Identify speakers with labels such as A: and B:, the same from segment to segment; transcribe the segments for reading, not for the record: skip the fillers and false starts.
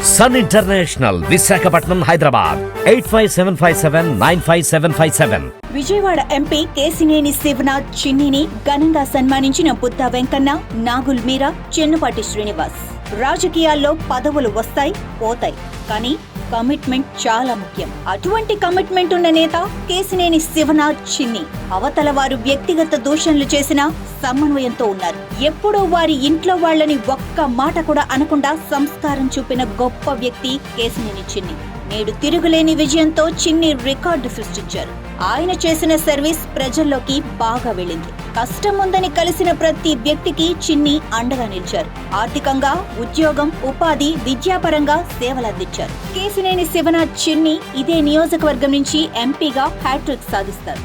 A: Sun international, Visakhapatnam, Hyderabad 8575795757.
B: Vijayawada MP Kesineni Sivanath చిన్నిని ఘనంగా సన్మానించిన బుద్ధ వెంకన్న, నాగుల్ మీరా, చెన్నుపాటి శ్రీనివాస్. రాజకీయాల్లో పదవులు వస్తాయి పోతాయి, కానీ కమిట్మెంట్ చాలా ముఖ్యం. అటువంటి కమిట్మెంట్ ఉన్న నేత కేసినేని శివనాథ్ చిన్ని. అవతల వారు వ్యక్తిగత దూషణలు చేసినా సమన్వయంతో ఉన్నారు. ఎప్పుడూ వారి ఇంట్లో వాళ్ళని ఒక్క మాట కూడా అనకుండా సంస్కారం చూపిన గొప్ప వ్యక్తి కేసినేని చిన్ని. నేడు తిరుగులేని విజయంతో చిన్ని రికార్డు సృష్టించారు. ఆయన చేసిన సర్వీస్ ప్రజల్లోకి బాగా వెళ్ళింది. కష్టం ఉందని కలిసిన ప్రతి వ్యక్తికి చిన్ని అండగా నిలిచారు. ఆర్థికంగా, ఉద్యోగం, ఉపాధి, విద్యాపరంగా సేవలందించారు. కేసినేని శివనాథ్ చిన్ని ఇదే నియోజకవర్గం నుంచి ఎంపీగా హ్యాట్రిక్ సాధిస్తారు.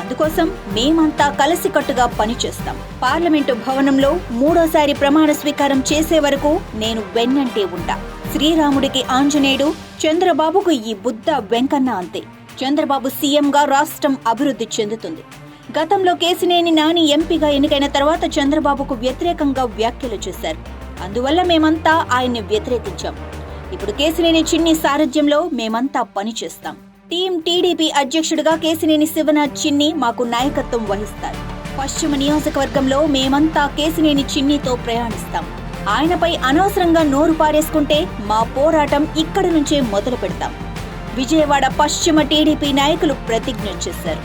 B: అందుకోసం మేమంతా కలిసికట్టుగా పనిచేస్తాం. పార్లమెంటు భవనంలో మూడోసారి ప్రమాణ స్వీకారం చేసే వరకు నేను వెన్నంటే ఉంటా. శ్రీరాముడికి ఆంజనేయుడు, చంద్రబాబుకు ఈ బుద్ధ వెంకన్న అంతే. చంద్రబాబు సీఎంగా రాష్ట్రం అభివృద్ధి చెందుతుంది. గతంలో కేసినేని నాని ఎంపీగా ఎన్నికైన తర్వాత చంద్రబాబుకు వ్యతిరేకంగా వ్యాఖ్యలు చేశారు. అందువల్ల మేమంతా ఆయన్ని వ్యతిరేకించాం. ఇప్పుడు కేసినేని చిన్ని సారథ్యంలో మేమంతా పనిచేస్తాం. టీం టీడీపీ అధ్యక్షుడిగా కేసినేని శివనాథ్ చిన్ని మాకు నాయకత్వం వహిస్తారు. పశ్చిమ నియోజకవర్గంలో మేమంతా కేసినేని చిన్నితో ప్రయాణిస్తాం. ఆయనపై అనవసరంగా నోరు పారేసుకుంటే మా పోరాటం ఇక్కడి నుంచే మొదలు పెడతాం. విజయవాడ పశ్చిమ టీడీపీ నాయకులు ప్రతిజ్ఞ చేశారు.